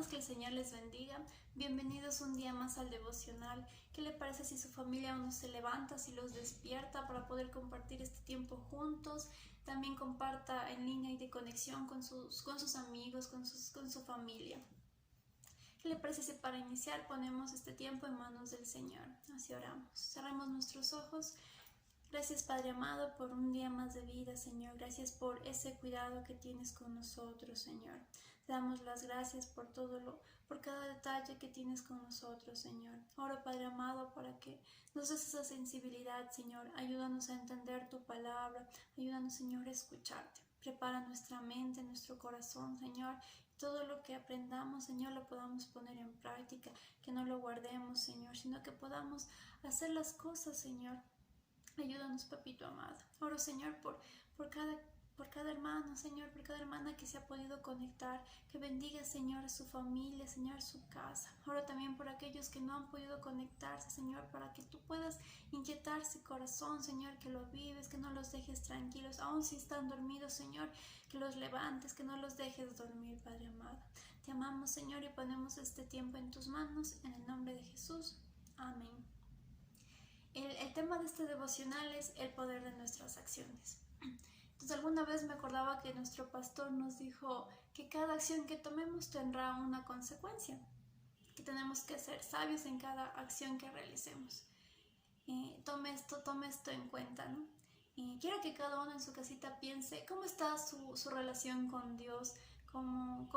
hermanos, que el Señor les bendiga. Bienvenidos un día más al devocional. ¿Qué le parece si su familia aún no se levanta, si los despierta para poder compartir este tiempo juntos? También comparta en línea y de conexión con sus amigos, con su familia. ¿Qué le parece si para iniciar ponemos este tiempo en manos del Señor? Así oramos. Cerremos nuestros ojos. Gracias, Padre amado, por un día más de vida, Señor. Gracias por ese cuidado que tienes con nosotros, Señor. Te damos las gracias por por cada detalle que tienes con nosotros, Señor. Oro, Padre amado, para que nos des esa sensibilidad, Señor. Ayúdanos a entender tu palabra. Ayúdanos, Señor, a escucharte. Prepara nuestra mente, nuestro corazón, Señor. Todo lo que aprendamos, Señor, lo podamos poner en práctica. Que no lo guardemos, Señor, sino que podamos hacer las cosas, Señor. Ayúdanos, papito amado. Oro, Señor, por cada hermano, Señor, por cada hermana que se ha podido conectar. Que bendiga, Señor, a su familia, Señor, a su casa. Oro también por aquellos que no han podido conectarse, Señor, para que tú puedas inquietar su corazón, Señor, que lo vives, que no los dejes tranquilos. Aun si están dormidos, Señor, que los levantes, que no los dejes dormir, Padre amado. Te amamos, Señor, y ponemos este tiempo en tus manos, en el nombre de Jesús. Amén. El tema de este devocional es el poder de nuestras acciones. Entonces, alguna vez me acordaba que nuestro pastor nos dijo que cada acción que tomemos tendrá una consecuencia, que tenemos que ser sabios en cada acción que realicemos. Tome esto en cuenta, ¿no? Quiero que cada uno en su casita piense cómo está su relación con Dios, cómo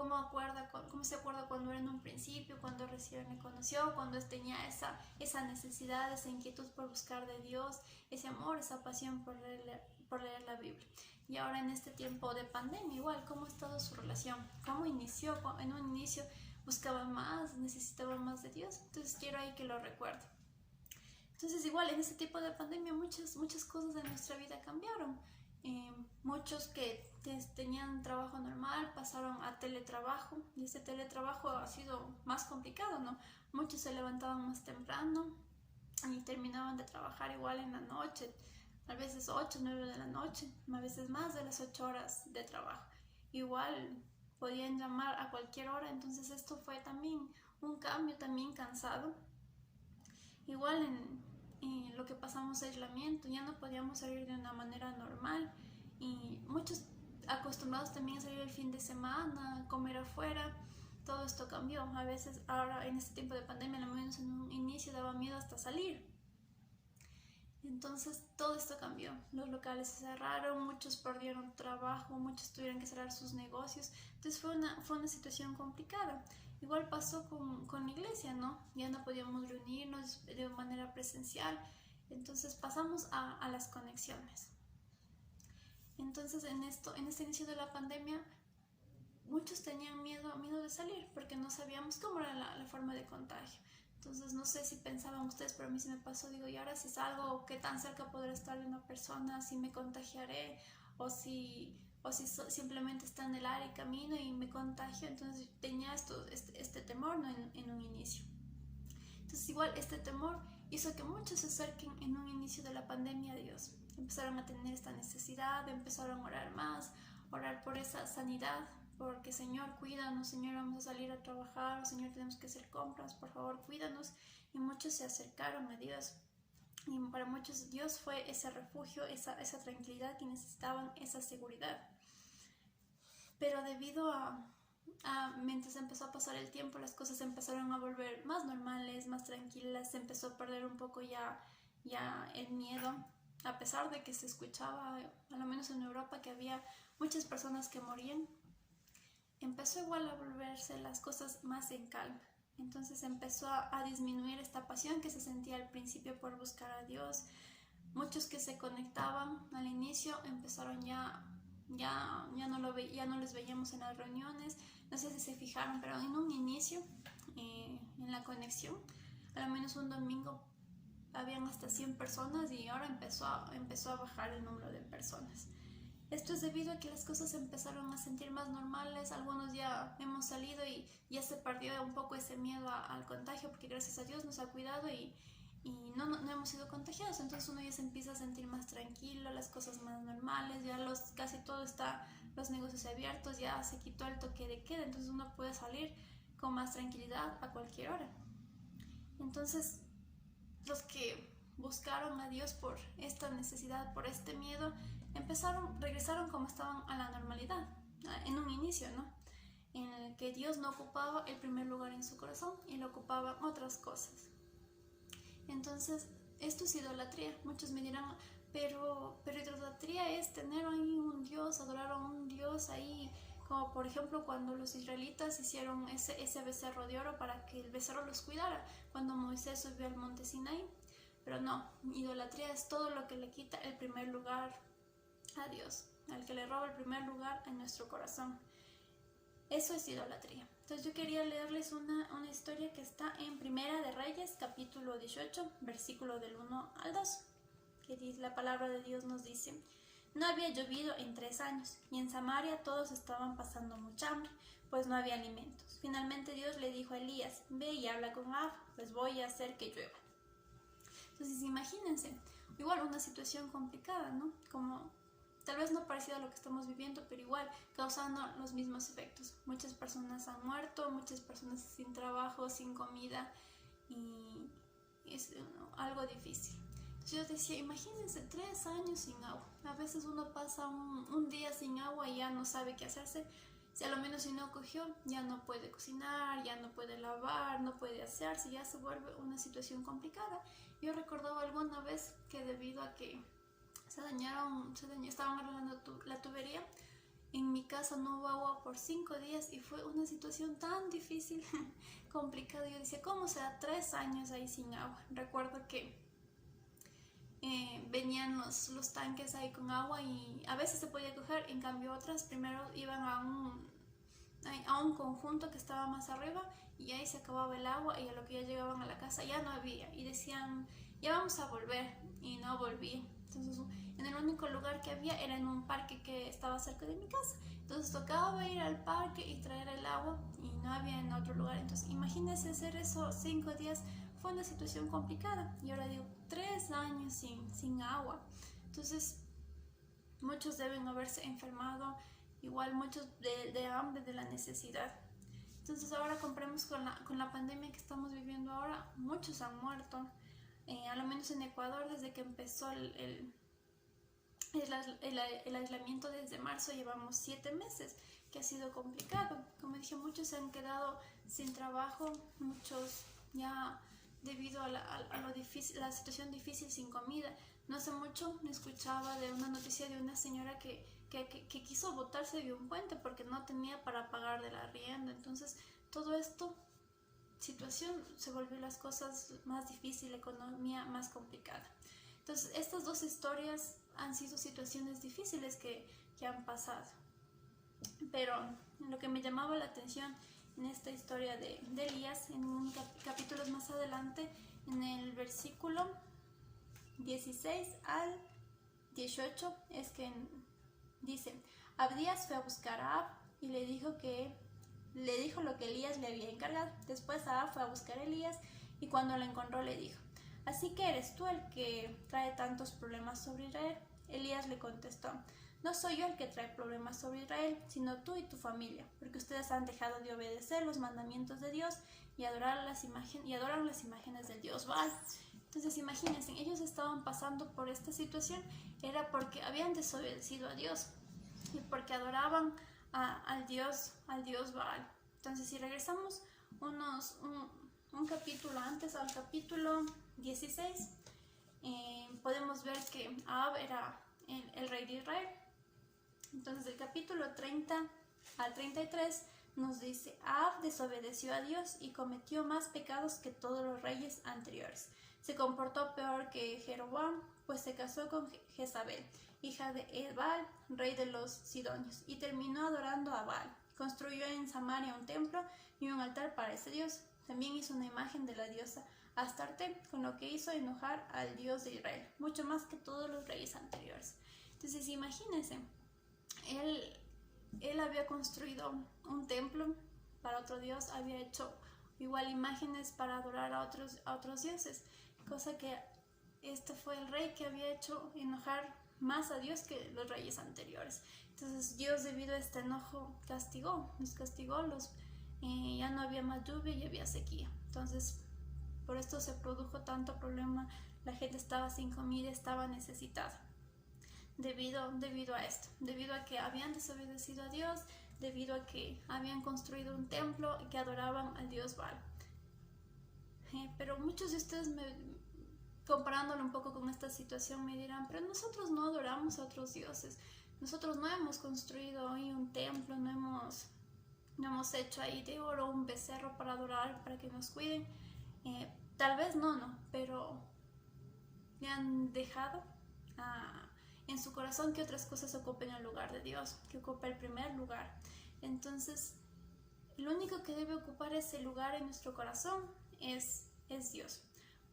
se acuerda cuando era en un principio, cuando recién le conoció, cuando tenía esa necesidad, esa inquietud por buscar de Dios, ese amor, esa pasión por leer la Biblia. Y ahora en este tiempo de pandemia, igual, ¿cómo ha estado su relación? ¿Cómo inició? En un inicio buscaba más, necesitaba más de Dios. Entonces quiero ahí que lo recuerde. Entonces igual en este tipo de pandemia muchas cosas de nuestra vida cambiaron. Muchos que tenían trabajo normal pasaron a teletrabajo, y ese teletrabajo ha sido más complicado, ¿no? Muchos se levantaban más temprano y terminaban de trabajar igual en la noche, a veces 8 o 9 de la noche, a veces más de las 8 horas de trabajo. Igual podían llamar a cualquier hora, entonces esto fue también un cambio, también cansado. Igual en lo que pasamos aislamiento, ya no podíamos salir de una manera normal, y muchos acostumbrados también a salir el fin de semana, comer afuera, todo esto cambió. A veces ahora en este tiempo de pandemia, al menos en un inicio daba miedo hasta salir. Entonces todo esto cambió, los locales se cerraron, muchos perdieron trabajo, muchos tuvieron que cerrar sus negocios. Entonces fue una situación complicada. Igual pasó con la iglesia, ¿no? Ya no podíamos reunirnos de manera presencial, entonces pasamos a las conexiones. Entonces en este inicio de la pandemia muchos tenían miedo de salir porque no sabíamos cómo era la forma de contagio. Entonces no sé si pensaban ustedes, pero a mí se me pasó, digo, y ahora si salgo, ¿qué tan cerca podré estar de una persona? ¿Si me contagiaré? O si simplemente está en el área y camino y me contagio. Entonces tenía este temor, ¿no? en un inicio. Entonces igual este temor hizo que muchos se acerquen en un inicio de la pandemia a Dios. Empezaron a tener esta necesidad, empezaron a orar más, orar por esa sanidad, porque Señor, cuídanos, Señor, vamos a salir a trabajar, o Señor, tenemos que hacer compras, por favor, cuídanos. Y muchos se acercaron a Dios. Y para muchos Dios fue ese refugio, esa tranquilidad que necesitaban, esa seguridad. Pero debido mientras empezó a pasar el tiempo, las cosas empezaron a volver más normales, más tranquilas, se empezó a perder un poco ya el miedo, a pesar de que se escuchaba, a lo menos en Europa, que había muchas personas que morían. Empezó igual a volverse las cosas más en calma. Entonces empezó a disminuir esta pasión que se sentía al principio por buscar a Dios. Muchos que se conectaban al inicio empezaron ya no les veíamos en las reuniones. No sé si se fijaron, pero en un inicio, en la conexión, a lo menos un domingo habían hasta 100 personas, y ahora empezó a bajar el número de personas. Esto es debido a que las cosas se empezaron a sentir más normales. Algunos ya hemos salido y ya se perdió un poco ese miedo al contagio, porque gracias a Dios nos ha cuidado y no hemos sido contagiados. Entonces uno ya se empieza a sentir más tranquilo, las cosas más normales, ya casi todo está, los negocios abiertos, ya se quitó el toque de queda, entonces uno puede salir con más tranquilidad a cualquier hora. Entonces, los que buscaron a Dios por esta necesidad, por este miedo, regresaron como estaban a la normalidad, en un inicio, ¿no? En el que Dios no ocupaba el primer lugar en su corazón y lo ocupaban otras cosas. Entonces, esto es idolatría. Muchos me dirán, pero idolatría es tener ahí un Dios, adorar a un Dios ahí, como por ejemplo cuando los israelitas hicieron ese becerro de oro para que el becerro los cuidara, cuando Moisés subió al monte Sinaí. Pero no, idolatría es todo lo que le quita el primer lugar a Dios, al que le roba el primer lugar en nuestro corazón. Eso es idolatría. Entonces yo quería leerles una historia que está en Primera de Reyes, capítulo 18, versículo del 1 al 2, que dice, la palabra de Dios nos dice: no había llovido en 3 años, y en Samaria todos estaban pasando mucha hambre, pues no había alimentos. Finalmente Dios le dijo a Elías: ve y habla con Ahab, pues voy a hacer que llueva. Entonces imagínense, igual una situación complicada, ¿no? Como tal vez no parecido a lo que estamos viviendo, pero igual causando los mismos efectos. Muchas personas han muerto, muchas personas sin trabajo, sin comida, y es algo difícil. Entonces yo decía, imagínense 3 años sin agua. A veces uno pasa un día sin agua y ya no sabe qué hacerse. Si a lo menos si no cogió, ya no puede cocinar, ya no puede lavar, no puede asearse, ya se vuelve una situación complicada. Yo recordaba alguna vez que debido a que estaban arreglando la tubería, en mi casa no hubo agua por 5 días y fue una situación tan difícil, complicada. Yo decía, ¿cómo será 3 años ahí sin agua? Recuerdo que venían los tanques ahí con agua y a veces se podía coger, en cambio otras primero iban a un conjunto que estaba más arriba y ahí se acababa el agua, y a lo que ya llegaban a la casa ya no había, y decían, ya vamos a volver, y no volví. Entonces en el único lugar que había era en un parque que estaba cerca de mi casa, entonces tocaba ir al parque y traer el agua y no había en otro lugar. Entonces imagínense hacer eso 5 días. Fue una situación complicada, y ahora digo, 3 años sin agua. Entonces muchos deben haberse enfermado, igual muchos de hambre, de la necesidad. Entonces ahora compremos con la pandemia que estamos viviendo ahora, muchos han muerto. A lo menos en Ecuador, desde que empezó el aislamiento desde marzo, llevamos 7 meses, que ha sido complicado. Como dije, muchos se han quedado sin trabajo, muchos ya debido a la situación difícil, sin comida. No hace mucho me escuchaba de una noticia de una señora que quiso botarse de un puente porque no tenía para pagar del arriendo. Entonces todo esto situación se volvió las cosas más difíciles, la economía más complicada. Entonces estas dos historias han sido situaciones difíciles que han pasado, pero lo que me llamaba la atención en esta historia de Elías, en un capítulos más adelante, en el versículo 16 al 18, es que dice: Abdías fue a buscar a Ahab y le dijo lo que Elías le había encargado. Después Ahab fue a buscar a Elías, y cuando lo encontró le dijo: ¿así que eres tú el que trae tantos problemas sobre Israel? Elías le contestó: no soy yo el que trae problemas sobre Israel, sino tú y tu familia, porque ustedes han dejado de obedecer los mandamientos de Dios y adoran las imágenes del Dios Baal. Entonces imagínense, ellos estaban pasando por esta situación, era porque habían desobedecido a Dios y porque adoraban al Dios Baal. Entonces si regresamos un capítulo antes, al capítulo 16, podemos ver que Ahab era el rey de Israel. Entonces del capítulo 30 al 33 nos dice: Ahab desobedeció a Dios y cometió más pecados que todos los reyes anteriores. Se comportó peor que Jeroboam, pues se casó con Jezabel, hija de Ebal, rey de los Sidonios, y terminó adorando a Baal. Construyó en Samaria un templo y un altar para ese dios. También hizo una imagen de la diosa Astarte, con lo que hizo enojar al Dios de Israel, mucho más que todos los reyes anteriores. Entonces imagínense, él había construido un templo para otro dios, había hecho igual imágenes para adorar a otros dioses, cosa que este fue el rey que había hecho enojar más a Dios que los reyes anteriores. Entonces Dios, debido a este enojo, los castigó, ya no había más lluvia y había sequía. Entonces, por esto se produjo tanto problema, la gente estaba sin comida, estaba necesitada. Debido a esto, debido a que habían desobedecido a Dios, debido a que habían construido un templo y que adoraban al dios Baal. Pero muchos de ustedes, comparándolo un poco con esta situación, me dirán, pero nosotros no adoramos a otros dioses, nosotros no hemos construido hoy un templo, no hemos hecho ahí de oro un becerro para adorar, para que nos cuiden. Tal vez no, pero le han dejado en su corazón que otras cosas ocupen el lugar de Dios, que ocupe el primer lugar. Entonces, lo único que debe ocupar ese lugar en nuestro corazón es Dios.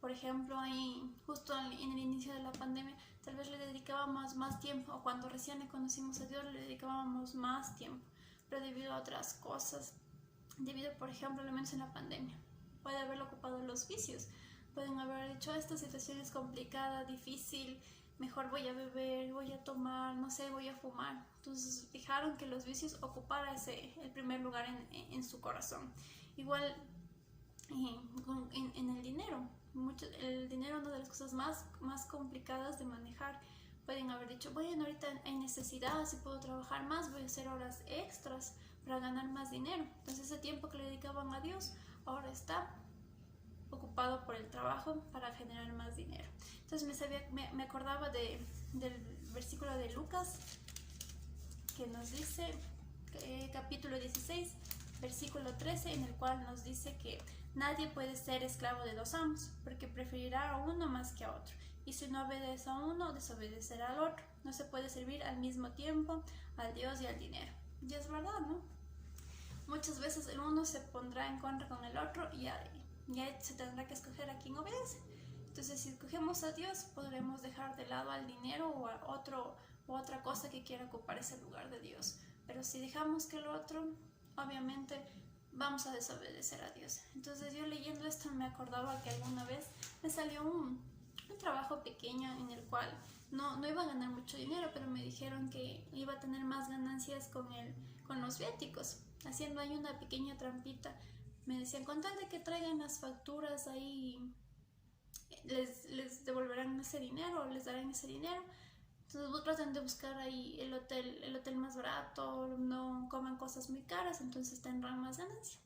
Por ejemplo, ahí justo en el inicio de la pandemia, tal vez le dedicábamos más tiempo, o cuando recién le conocimos a Dios, le dedicábamos más tiempo, pero debido a otras cosas, debido, por ejemplo, elementos en la pandemia, puede haberlo ocupado los vicios, pueden haber dicho, esta situación es complicada, difícil, mejor voy a beber, voy a tomar, no sé, voy a fumar. Entonces dejaron que los vicios ocupara el primer lugar en su corazón. Igual en el dinero. El dinero es una de las cosas más complicadas de manejar. Pueden haber dicho, bueno, ahorita hay necesidad, si puedo trabajar más, voy a hacer horas extras para ganar más dinero. Entonces ese tiempo que le dedicaban a Dios ahora está ocupado por el trabajo para generar más dinero. Entonces me acordaba del versículo de Lucas que nos dice, capítulo 16, versículo 13, en el cual nos dice que nadie puede ser esclavo de dos amos, porque preferirá a uno más que a otro, y si no obedece a uno, desobedecerá al otro. No se puede servir al mismo tiempo al Dios y al dinero. Y es verdad, ¿no? Muchas veces el uno se pondrá en contra con el otro y ya se tendrá que escoger a quien obedece. Entonces, si escogemos a Dios, podremos dejar de lado al dinero o a otra cosa que quiera ocupar ese lugar de Dios. Pero si dejamos que el otro, obviamente vamos a desobedecer a Dios. Entonces, yo leyendo esto me acordaba que alguna vez me salió un trabajo pequeño en el cual no iba a ganar mucho dinero, pero me dijeron que iba a tener más ganancias con los viáticos, haciendo ahí una pequeña trampita. Me decían, con tal de que traigan las facturas ahí, les devolverán ese dinero, les darán ese dinero. Entonces traten de buscar ahí el hotel más barato, no coman cosas muy caras, entonces tendrán más ganancia.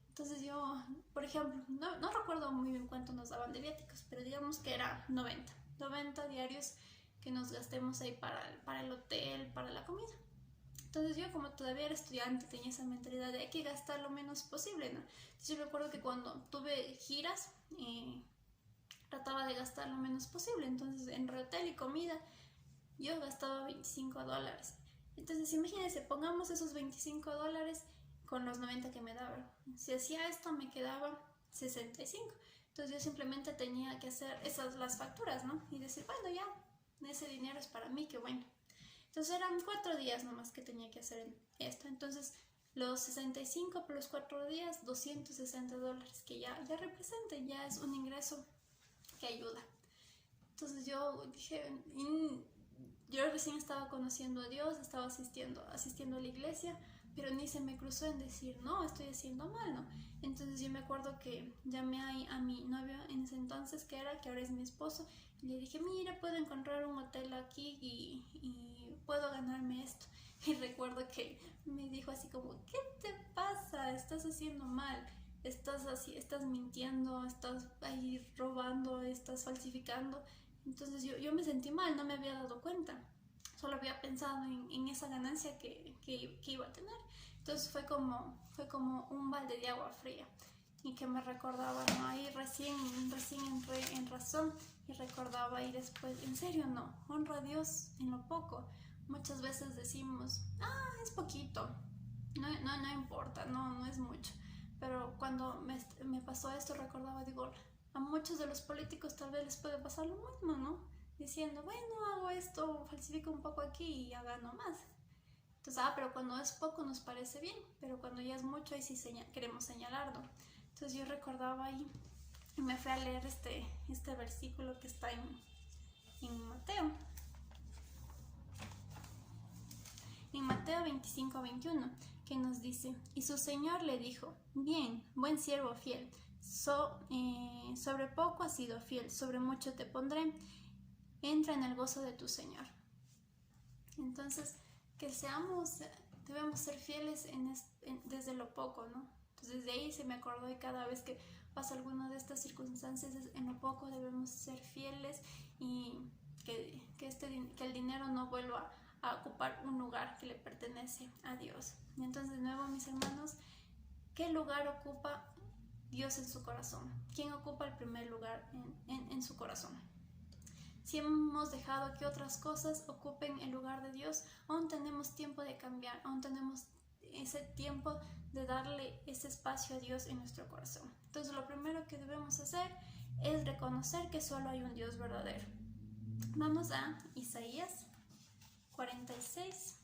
Entonces yo, por ejemplo, no recuerdo muy bien cuánto nos daban de viáticos, pero digamos que era 90 diarios que nos gastemos ahí para el hotel, para la comida. Entonces yo, como todavía era estudiante, tenía esa mentalidad de hay que gastar lo menos posible, ¿no? Entonces yo recuerdo que cuando tuve giras, trataba de gastar lo menos posible. Entonces en hotel y comida yo gastaba $25. Entonces imagínense, pongamos esos $25 con los 90 que me daban. Si hacía esto me quedaba 65. Entonces yo simplemente tenía que hacer las facturas, ¿no? Y decir, bueno, ya, ese dinero es para mí, qué bueno. Entonces eran 4 días nomás que tenía que hacer esto. Entonces los 65 por los 4 días, $260, que ya representa, ya es un ingreso que ayuda. Entonces yo dije, yo recién estaba conociendo a Dios, estaba asistiendo a la iglesia, pero ni se me cruzó en decir, no, estoy haciendo mal, ¿no? Entonces yo me acuerdo que llamé a mi novio en ese entonces, que ahora es mi esposo, y le dije, mira, puedo encontrar un hotel aquí y puedo ganarme esto. Y recuerdo que me dijo así como, ¿qué te pasa? Estás haciendo mal, estás mintiendo, estás ahí robando, estás falsificando. Entonces yo me sentí mal, no me había dado cuenta, solo había pensado en esa ganancia que iba a tener. Entonces fue como un balde de agua fría y que me recordaba, ¿no? Ahí recién entré en razón y recordaba y después, en serio, no, honra a Dios en lo poco. Muchas veces decimos, es poquito, no importa, no es mucho. Pero cuando me pasó esto recordaba, digo, a muchos de los políticos tal vez les puede pasar lo mismo, ¿no? Diciendo, bueno, hago esto, falsifico un poco aquí y ya gano más. Entonces, pero cuando es poco nos parece bien, pero cuando ya es mucho ahí sí queremos señalarlo. Entonces yo recordaba ahí y me fui a leer este versículo que está en Mateo. En Mateo 25:21, que nos dice: y su señor le dijo: bien, buen siervo fiel, sobre poco has sido fiel, sobre mucho te pondré, entra en el gozo de tu señor. Entonces, debemos ser fieles desde lo poco, ¿no? Entonces, desde ahí se me acordó, y cada vez que pasa alguna de estas circunstancias, en lo poco debemos ser fieles, y que el dinero no vuelva a ocupar un lugar que le pertenece a Dios. Y entonces, de nuevo, mis hermanos, ¿qué lugar ocupa Dios en su corazón? ¿Quién ocupa el primer lugar en su corazón? Si hemos dejado que otras cosas ocupen el lugar de Dios, aún tenemos tiempo de cambiar, aún tenemos ese tiempo de darle ese espacio a Dios en nuestro corazón. Entonces, lo primero que debemos hacer es reconocer que solo hay un Dios verdadero. Vamos a Isaías 46,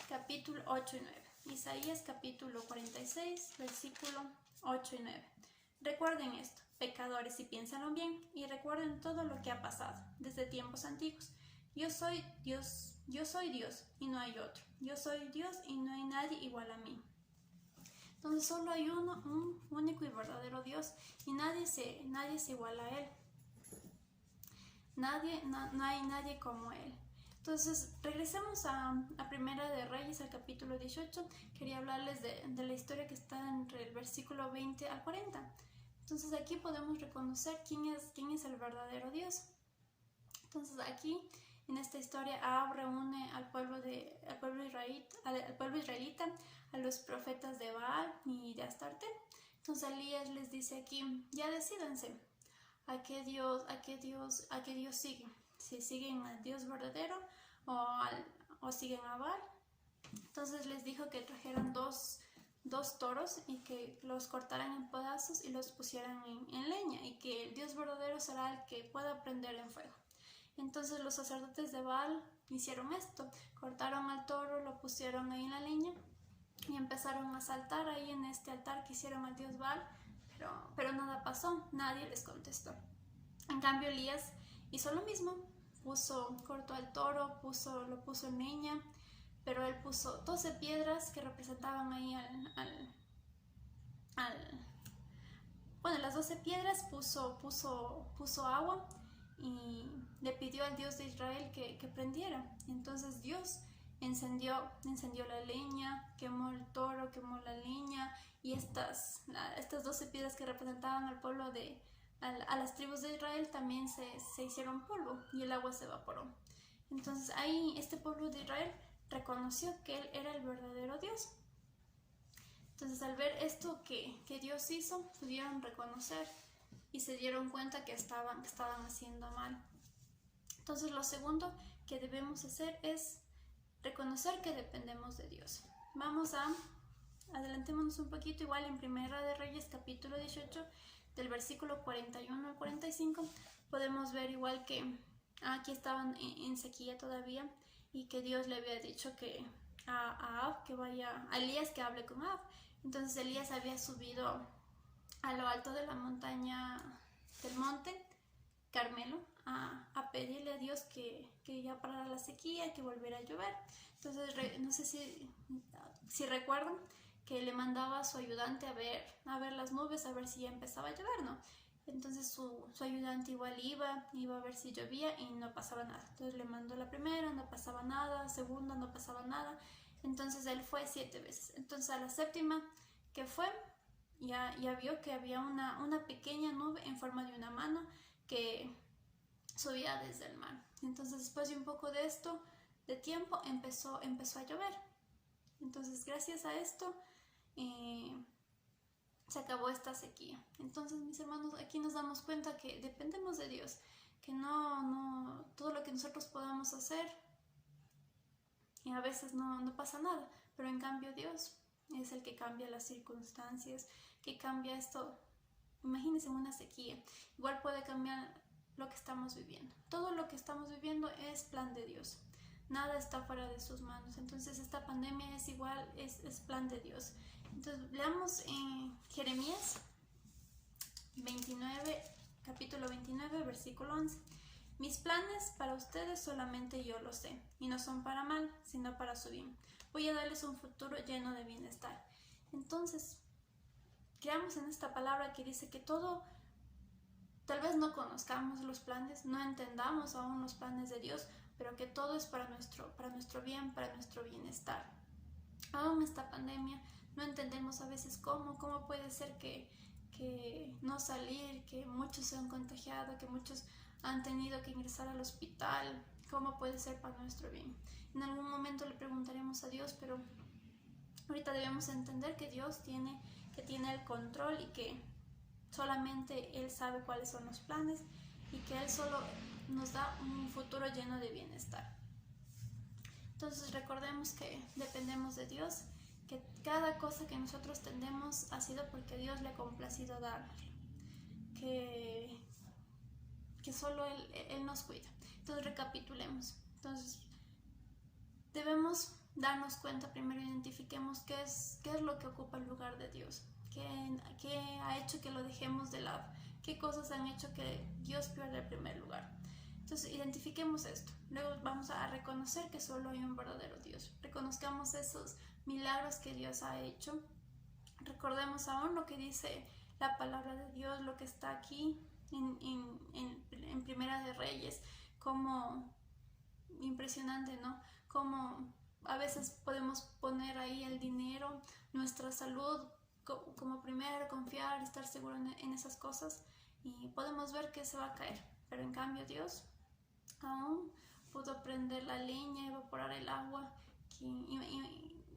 capítulo 8 y 9. Isaías capítulo 46, versículo 8 y 9. Recuerden esto, pecadores, y piénsenlo bien, y recuerden todo lo que ha pasado desde tiempos antiguos. Yo soy Dios y no hay otro. Yo soy Dios y no hay nadie igual a mí. Entonces solo hay un único y verdadero Dios, y nadie se iguala a Él. No hay nadie como Él. Entonces, regresemos a Primera de Reyes, al capítulo 18. Quería hablarles de la historia que está entre el versículo 20 al 40. Entonces, aquí podemos reconocer quién es el verdadero Dios. Entonces, aquí, en esta historia, Ahab reúne al pueblo israelita, a los profetas de Baal y de Astarte. Entonces, Elías les dice aquí: ya decídense, ¿a qué Dios siguen? Si siguen al Dios verdadero o siguen a Baal. Entonces les dijo que trajeran dos toros y que los cortaran en pedazos y los pusieran en leña, y que el Dios verdadero será el que pueda prender en fuego. Entonces los sacerdotes de Baal hicieron esto: cortaron al toro, lo pusieron ahí en la leña y empezaron a saltar ahí en este altar que hicieron al Dios Baal, pero nada pasó, nadie les contestó. En cambio, Elías hizo lo mismo: cortó al toro, lo puso en leña, pero él puso 12 piedras que representaban ahí bueno, las 12 piedras puso agua, y le pidió al Dios de Israel que prendiera. Entonces Dios encendió la leña, quemó el toro, quemó la leña, y estas 12 piedras que representaban al pueblo a las tribus de Israel también se hicieron polvo, y el agua se evaporó. Entonces ahí este pueblo de Israel reconoció que Él era el verdadero Dios. Entonces, al ver esto que Dios hizo, pudieron reconocer y se dieron cuenta que estaban haciendo mal. Entonces, lo segundo que debemos hacer es reconocer que dependemos de Dios. Adelantémonos un poquito, igual en Primera de Reyes, capítulo 18, del versículo 41 al 45, podemos ver igual que aquí estaban en sequía todavía, y que Dios le había dicho que a Elías que hable con Ahab. Entonces Elías había subido a lo alto de la montaña del monte Carmelo a pedirle a Dios que ya parara la sequía, que volviera a llover. Entonces no sé si recuerdan que le mandaba a su ayudante a ver las nubes, a ver si ya empezaba a llover, ¿no? Entonces su ayudante igual iba a ver si llovía y no pasaba nada. Entonces le mandó la primera, no pasaba nada; segunda, no pasaba nada. Entonces él fue 7 veces. Entonces a la séptima que fue, ya vio que había una pequeña nube en forma de una mano que subía desde el mar. Entonces, después de un poco de tiempo, empezó a llover. Entonces, gracias a esto se acabó esta sequía. Entonces, mis hermanos, aquí nos damos cuenta que dependemos de Dios, que no todo lo que nosotros podamos hacer, y a veces no pasa nada, pero en cambio Dios es el que cambia las circunstancias, que cambia esto. Imagínense una sequía, igual puede cambiar lo que estamos viviendo. Todo lo que estamos viviendo es plan de Dios, nada está fuera de sus manos. Entonces esta pandemia es plan de Dios. Entonces leamos en Jeremías 29, capítulo 29, versículo 11. Mis planes para ustedes solamente yo los sé, y no son para mal, sino para su bien, voy a darles un futuro lleno de bienestar. Entonces, creamos en esta palabra que dice que todo, tal vez no conozcamos los planes, no entendamos aún los planes de Dios, pero que todo es para nuestro bien, para nuestro bienestar. Aún esta pandemia no entendemos a veces cómo puede ser que no salir, que muchos se han contagiado, que muchos han tenido que ingresar al hospital. ¿Cómo puede ser para nuestro bien? En algún momento le preguntaremos a Dios, pero ahorita debemos entender que Dios tiene el control y que solamente Él sabe cuáles son los planes y que Él solo nos da un futuro lleno de bienestar. Entonces recordemos que dependemos de Dios, que cada cosa que nosotros tenemos ha sido porque Dios le ha complacido dárnoslo, que solo Él nos cuida. Entonces recapitulemos. Entonces debemos darnos cuenta, primero identifiquemos qué es lo que ocupa el lugar de Dios, qué ha hecho que lo dejemos de lado, qué cosas han hecho que Dios pierda el primer lugar. Entonces identifiquemos esto, luego vamos a reconocer que solo hay un verdadero Dios, reconozcamos esos milagros que Dios ha hecho, recordemos aún lo que dice la palabra de Dios, lo que está aquí en Primera de Reyes, como impresionante, ¿no? Como a veces podemos poner ahí el dinero, nuestra salud como primero, confiar, estar seguro en esas cosas y podemos ver que se va a caer, pero en cambio Dios aún pudo prender la leña, evaporar el agua,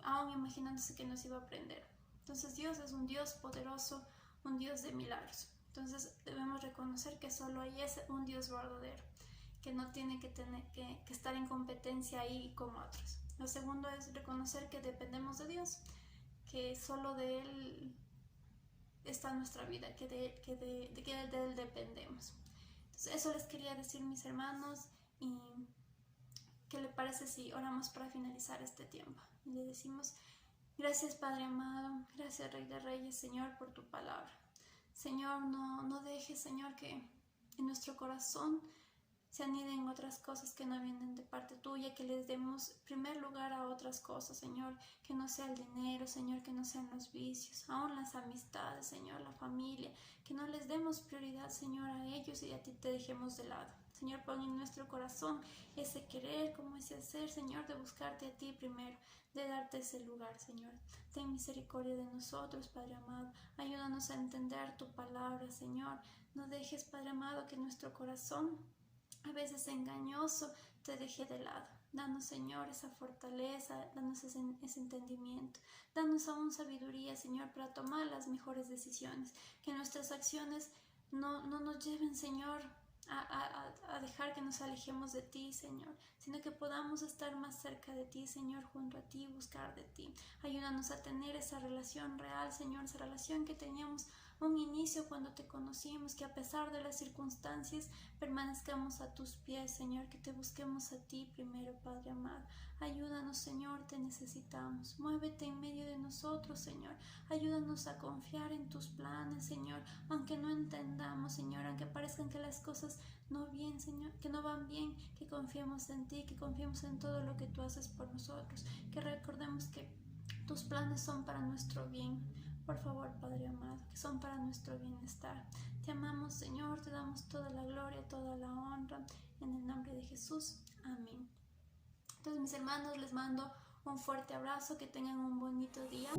aún imaginándose que nos iba a prender. Entonces Dios es un Dios poderoso, un Dios de milagros. Entonces debemos reconocer que solo hay un Dios verdadero, que no tiene que estar en competencia ahí como otros. Lo segundo es reconocer que dependemos de Dios, que solo de Él está nuestra vida, que de Él dependemos. Entonces, eso les quería decir, mis hermanos, y ¿qué le parece si oramos para finalizar este tiempo? Y le decimos: gracias, Padre amado, gracias, Rey de Reyes, Señor, por tu palabra. Señor, no dejes, Señor, que en nuestro corazón se aniden otras cosas que no vienen de parte tuya, que les demos primer lugar a otras cosas, Señor, que no sea el dinero, Señor, que no sean los vicios, aún las amistades, Señor, la familia, que no les demos prioridad, Señor, a ellos y a ti te dejemos de lado. Señor, pon en nuestro corazón ese querer, como ese hacer, Señor, de buscarte a ti primero, de darte ese lugar, Señor. Ten misericordia de nosotros, Padre amado. Ayúdanos a entender tu palabra, Señor. No dejes, Padre amado, que nuestro corazón, a veces engañoso, te deje de lado. Danos, Señor, esa fortaleza, danos ese entendimiento. Danos aún sabiduría, Señor, para tomar las mejores decisiones. Que nuestras acciones no nos lleven, Señor, a dejar que nos alejemos de ti, Señor, sino que podamos estar más cerca de ti, Señor, junto a ti, buscar de ti. Ayúdanos a tener esa relación real, Señor, esa relación que teníamos un inicio cuando te conocimos, que a pesar de las circunstancias permanezcamos a tus pies, Señor, que te busquemos a ti primero, Padre amado. Ayúdanos, Señor, te necesitamos. Muévete en medio de nosotros, Señor. Ayúdanos a confiar en tus planes, Señor, aunque no entendamos, Señor, aunque parezcan que las cosas no bien, Señor, que no van bien, que confiemos en ti, que confiemos en todo lo que tú haces por nosotros, que recordemos que tus planes son para nuestro bien. Por favor, Padre amado, que son para nuestro bienestar. Te amamos, Señor, te damos toda la gloria, toda la honra, en el nombre de Jesús. Amén. Entonces, mis hermanos, les mando un fuerte abrazo, que tengan un bonito día.